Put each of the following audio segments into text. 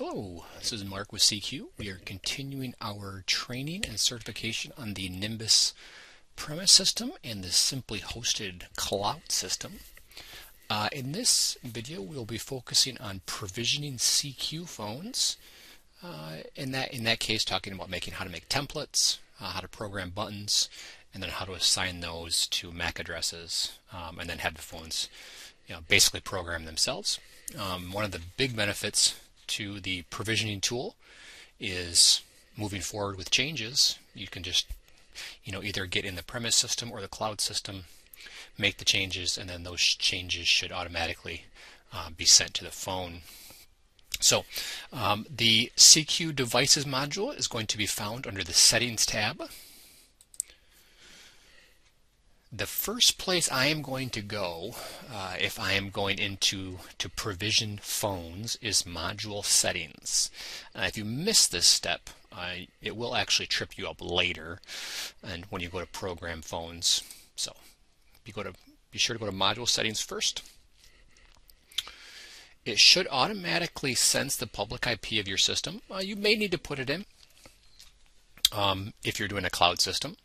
Hello, this is Mark with CQ. We are continuing our training and certification on the Nimbus premise system and the simply hosted cloud system. In this video, we'll be focusing on provisioning CQ phones. In that case, talking about how to make templates, how to program buttons, and then how to assign those to MAC addresses, and then have the phones, basically program themselves. One of the big benefits to the provisioning tool is moving forward with changes. You can just either get in the premise system or the cloud system, make the changes, and then those changes should automatically be sent to the phone. So the CQ devices module is going to be found under the settings tab. The first place I am going to go if I am going into provision phones is module settings. If you miss this step, it will actually trip you up later, and when you go to program phones. So be sure to go to module settings first. It should automatically sense the public IP of your system. You may need to put it in if you're doing a cloud system.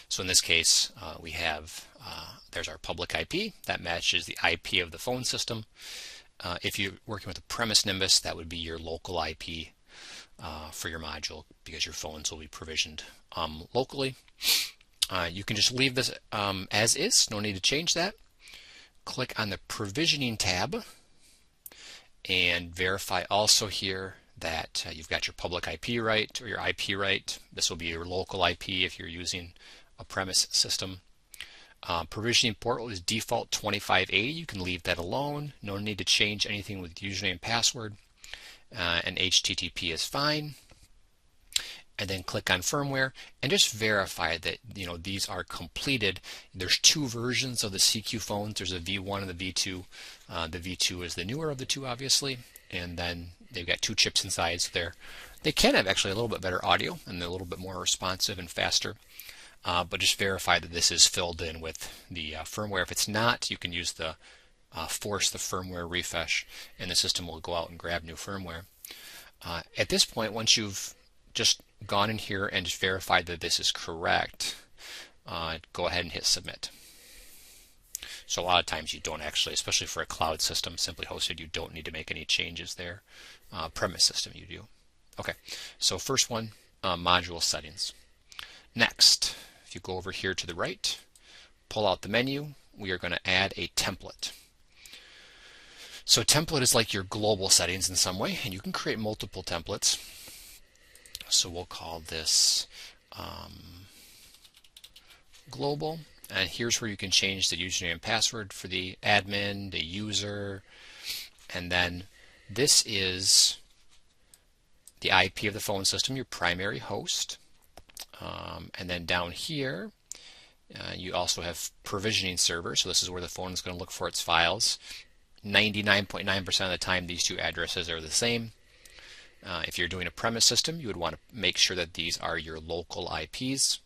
So in this case, we have, there's our public IP that matches the IP of the phone system. If you're working with a premise Nimbus, that would be your local IP for your module, because your phones will be provisioned locally. You can just leave this as is, no need to change that. Click on the provisioning tab and verify also here that you've got your public IP right, or your IP right. This will be your local IP if you're using a premise system. Provisioning port is default 2580. You can leave that alone. No need to change anything with username and password. And HTTP is fine. And then click on firmware and just verify that these are completed. There's two versions of the CQ phones. There's a V1 and the V2. The V2 is the newer of the two, obviously, and then they've got two chips inside. So they can have actually a little bit better audio, and they're a little bit more responsive and faster. But just verify that this is filled in with the firmware. If it's not, you can use the force the firmware refresh, and the system will go out and grab new firmware. At this point, once you've just gone in here and just verified that this is correct, go ahead and hit submit. So a lot of times you don't actually, especially for a cloud system, simply hosted, you don't need to make any changes there. Premise system you do. Okay, so first one, module settings. Next, if you go over here to the right, pull out the menu, we are going to add a template. So template is like your global settings in some way, and you can create multiple templates. So we'll call this global, and here's where you can change the username and password for the admin, the user, and then this is the IP of the phone system, your primary host. And then down here, you also have provisioning server, so this is where the phone is going to look for its files. 99.9% of the time, these two addresses are the same. If you're doing a premise system, you would want to make sure that these are your local IPs.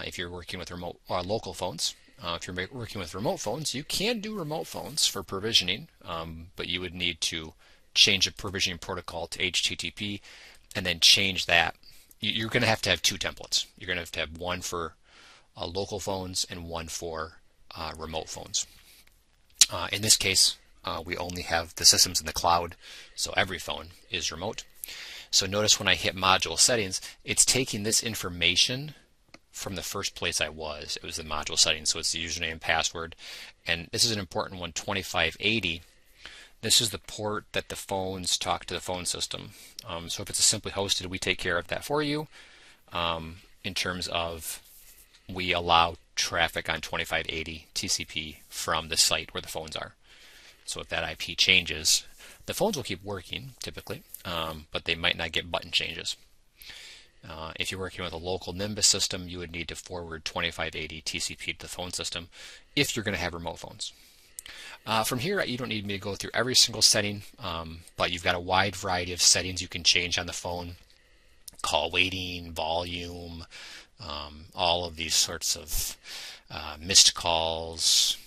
If you're working with local phones, if you're working with remote phones, you can do remote phones for provisioning, but you would need to change the provisioning protocol to HTTP and then change that. You're going to have two templates. You're going to have one for local phones and one for remote phones. In this case, we only have the systems in the cloud, so every phone is remote. So notice when I hit module settings, it's taking this information from the first place I was. It was the module settings, so it's the username and password. And this is an important one, 2580. This is the port that the phones talk to the phone system. So if it's a simply hosted, we take care of that for you in terms of we allow traffic on 2580 TCP from the site where the phones are. So if that IP changes, the phones will keep working typically, but they might not get button changes. If you're working with a local Nimbus system, you would need to forward 2580 TCP to the phone system if you're going to have remote phones. From here, you don't need me to go through every single setting, but you've got a wide variety of settings you can change on the phone. Call waiting, volume, all of these sorts of missed calls,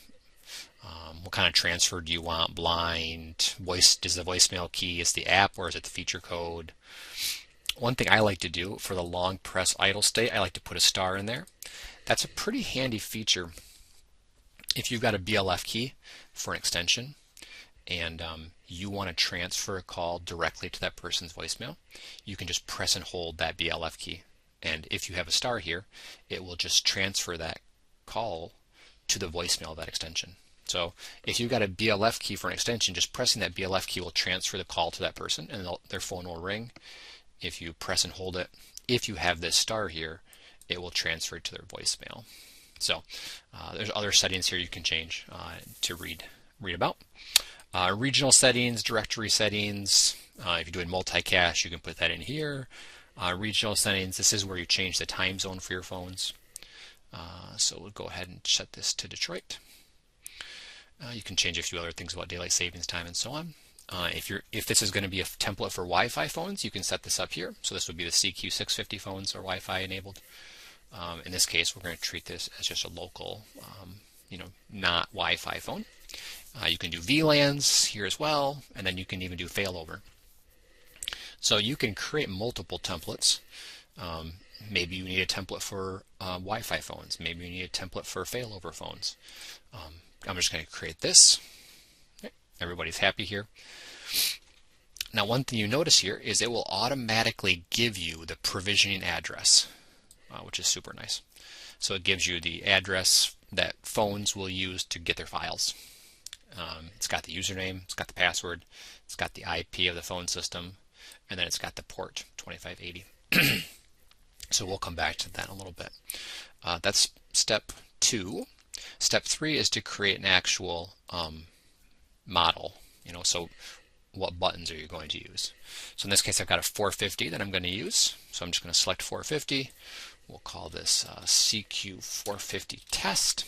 What kind of transfer do you want? Blind, voice, is the voicemail key, is the app, or is it the feature code? One thing I like to do for the long press idle state, I like to put a star in there. That's a pretty handy feature if you've got a BLF key for an extension and you want to transfer a call directly to that person's voicemail. You can just press and hold that BLF key, and if you have a star here, it will just transfer that call to the voicemail of that extension. So if you've got a BLF key for an extension, just pressing that BLF key will transfer the call to that person and their phone will ring. If you press and hold it, if you have this star here, it will transfer to their voicemail. So there's other settings here you can change to read about. Regional settings, directory settings. If you're doing multicast, you can put that in here. Regional settings, this is where you change the time zone for your phones. So we'll go ahead and set this to Detroit. You can change a few other things about daylight savings time and so on. If this is going to be a template for Wi-Fi phones, you can set this up here. So this would be the CQ650 phones or Wi-Fi enabled. In this case, we're going to treat this as just a local, not Wi-Fi phone. You can do VLANs here as well, and then you can even do failover. So you can create multiple templates. Maybe you need a template for Wi-Fi phones. Maybe you need a template for failover phones. I'm just going to create this. Okay. Everybody's happy here. Now, one thing you notice here is it will automatically give you the provisioning address, which is super nice. So it gives you the address that phones will use to get their files. It's got the username, it's got the password, it's got the IP of the phone system, and then it's got the port 2580. So we'll come back to that in a little bit. That's step 2. Step 3 is to create an actual model. So what buttons are you going to use? So in this case, I've got a 450 that I'm going to use. So I'm just going to select 450. We'll call this CQ450 test.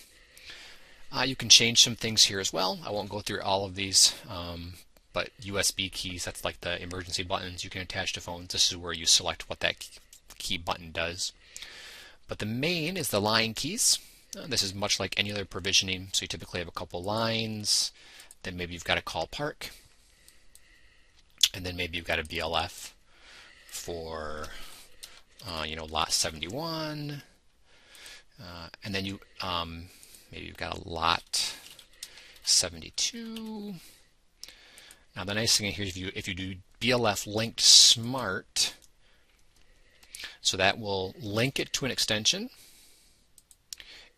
You can change some things here as well. I won't go through all of these, but USB keys, that's like the emergency buttons you can attach to phones. This is where you select what that key button does. But the main is the line keys. This is much like any other provisioning. So you typically have a couple lines, then maybe you've got a call park, and then maybe you've got a BLF for lot 71, and then you maybe you've got a lot 72. Now the nice thing here is if you do BLF linked smart, so that will link it to an extension.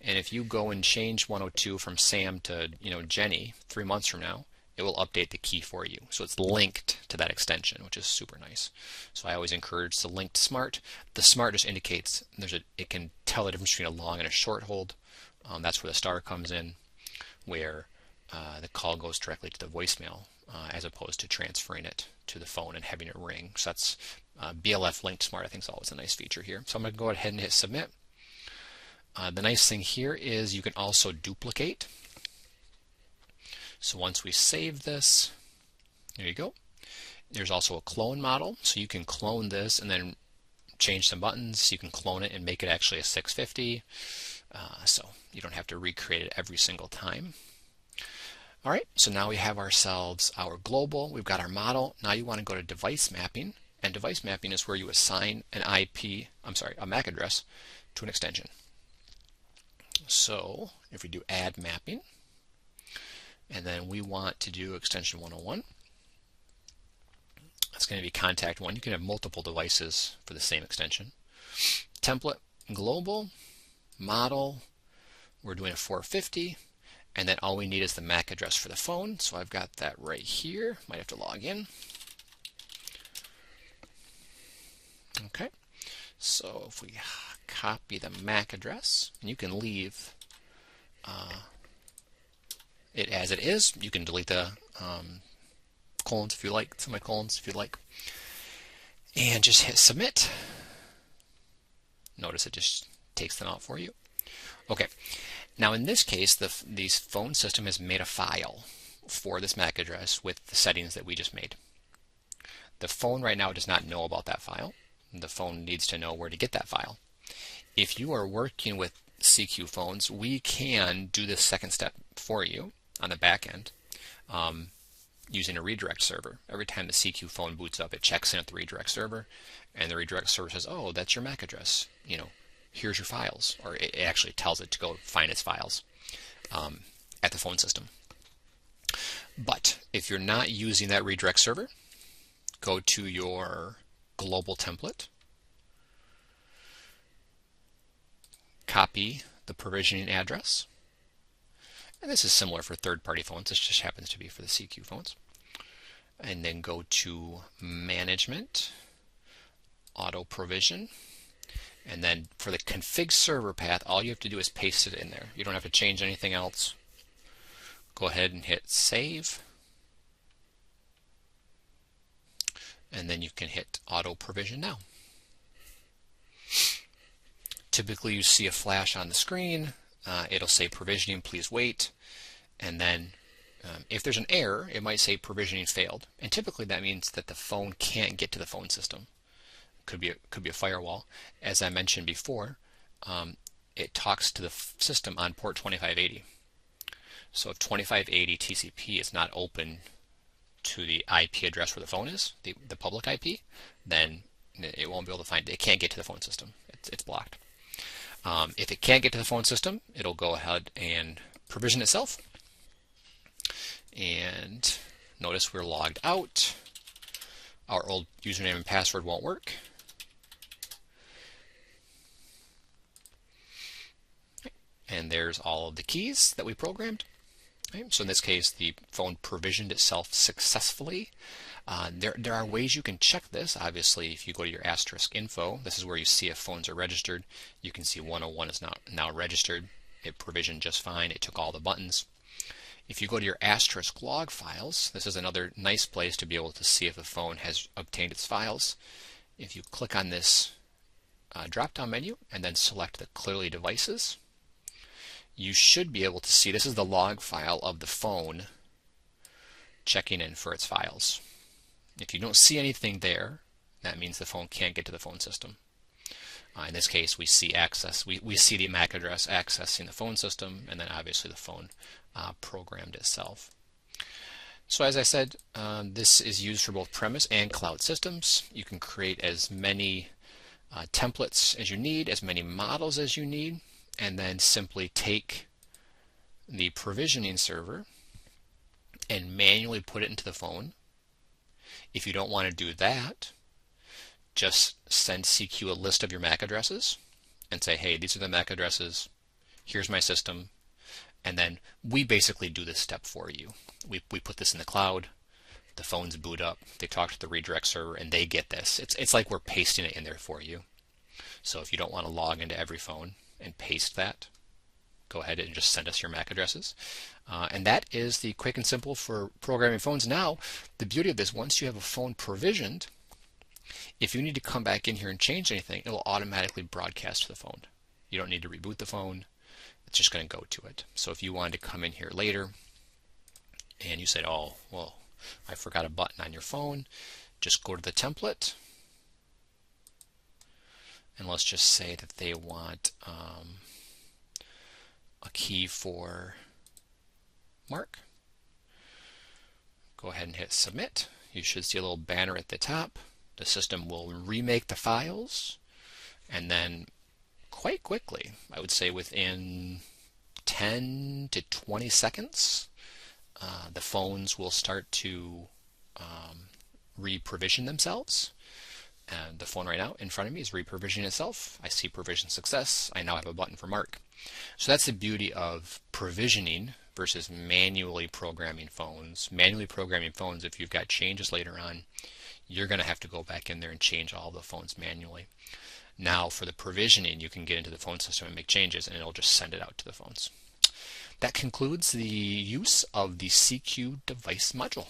And if you go and change 102 from Sam to Jenny 3 months from now, it will update the key for you. So it's linked to that extension, which is super nice. So I always encourage the linked smart. The smart just indicates it can tell the difference between a long and a short hold. That's where the star comes in, where the call goes directly to the voicemail as opposed to transferring it to the phone and having it ring. So that's BLF linked smart. I think is always a nice feature here. So I'm going to go ahead and hit submit. The nice thing here is you can also duplicate. So once we save this, there you go. There's also a clone model, so you can clone this and then change some buttons. You can clone it and make it actually a 650, so you don't have to recreate it every single time. All right, so now we have ourselves our global. We've got our model. Now you want to go to device mapping, and device mapping is where you assign a MAC address to an extension. So if we do add mapping, and then we want to do extension 101, that's going to be contact 1. You can have multiple devices for the same extension. Template, global, model, we're doing a 450, and then all we need is the MAC address for the phone. So I've got that right here. Might have to log in. Okay, so if we copy the MAC address, and you can leave it as it is. You can delete the colons if you like, semicolons if you like, and just hit submit. Notice it just takes them out for you. Okay, now in this case, the phone system has made a file for this MAC address with the settings that we just made. The phone right now does not know about that file. The phone needs to know where to get that file. If you are working with CQ phones, we can do this second step for you. on the back end using a redirect server. Every time the CQ phone boots up, it checks in at the redirect server, and the redirect server says, oh, that's your MAC address. Here's your files. Or it actually tells it to go find its files at the phone system. But if you're not using that redirect server, go to your global template, copy the provisioning address, and this is similar for third-party phones. This just happens to be for the CQ phones. And then go to Management, Auto Provision, and then for the config server path, all you have to do is paste it in there. You don't have to change anything else. Go ahead and hit Save, and then you can hit Auto Provision now. Typically, you see a flash on the screen. It'll say provisioning, please wait, and then if there's an error, it might say provisioning failed, and typically that means that the phone can't get to the phone system. Could be a firewall. As I mentioned before, it talks to the system on port 2580. So if 2580 TCP is not open to the IP address where the phone is, the public IP, then it won't be able to find it. It can't get to the phone system. It's blocked. If it can't get to the phone system, it'll go ahead and provision itself. And notice we're logged out. Our old username and password won't work. And there's all of the keys that we programmed. Okay, so in this case, the phone provisioned itself successfully. There are ways you can check this. Obviously, if you go to your asterisk info, this is where you see if phones are registered. You can see 101 is now registered. It provisioned just fine. It took all the buttons. If you go to your asterisk log files, this is another nice place to be able to see if a phone has obtained its files. If you click on this drop-down menu and then select the Clearly Devices, you should be able to see this is the log file of the phone checking in for its files. If you don't see anything there, that means the phone can't get to the phone system. In this case, we see access. We see the MAC address accessing the phone system, and then obviously the phone programmed itself. So as I said, this is used for both premise and cloud systems. You can create as many templates as you need, as many models as you need, and then simply take the provisioning server and manually put it into the phone. If you don't want to do that, just send CQ a list of your MAC addresses and say, hey, these are the MAC addresses, here's my system, and then we basically do this step for you. We put this in the cloud, the phones boot up, they talk to the redirect server, and they get this. It's like we're pasting it in there for you. So if you don't want to log into every phone and paste that, go ahead and just send us your MAC addresses. And that is the quick and simple for programming phones. Now, the beauty of this, once you have a phone provisioned, if you need to come back in here and change anything, it will automatically broadcast to the phone. You don't need to reboot the phone. It's just going to go to it. So if you wanted to come in here later and you said, oh, well, I forgot a button on your phone, just go to the template. And let's just say that they want a key for Mark. Go ahead and hit Submit. You should see a little banner at the top. The system will remake the files, and then quite quickly, I would say within 10 to 20 seconds, the phones will start to re-provision themselves. And the phone right now in front of me is re-provisioning itself. I see provision success. I now have a button for Mark. So that's the beauty of provisioning versus manually programming phones. Manually programming phones, if you've got changes later on, you're going to have to go back in there and change all the phones manually. Now for the provisioning, you can get into the phone system and make changes, and it'll just send it out to the phones. That concludes the use of the CQ device module.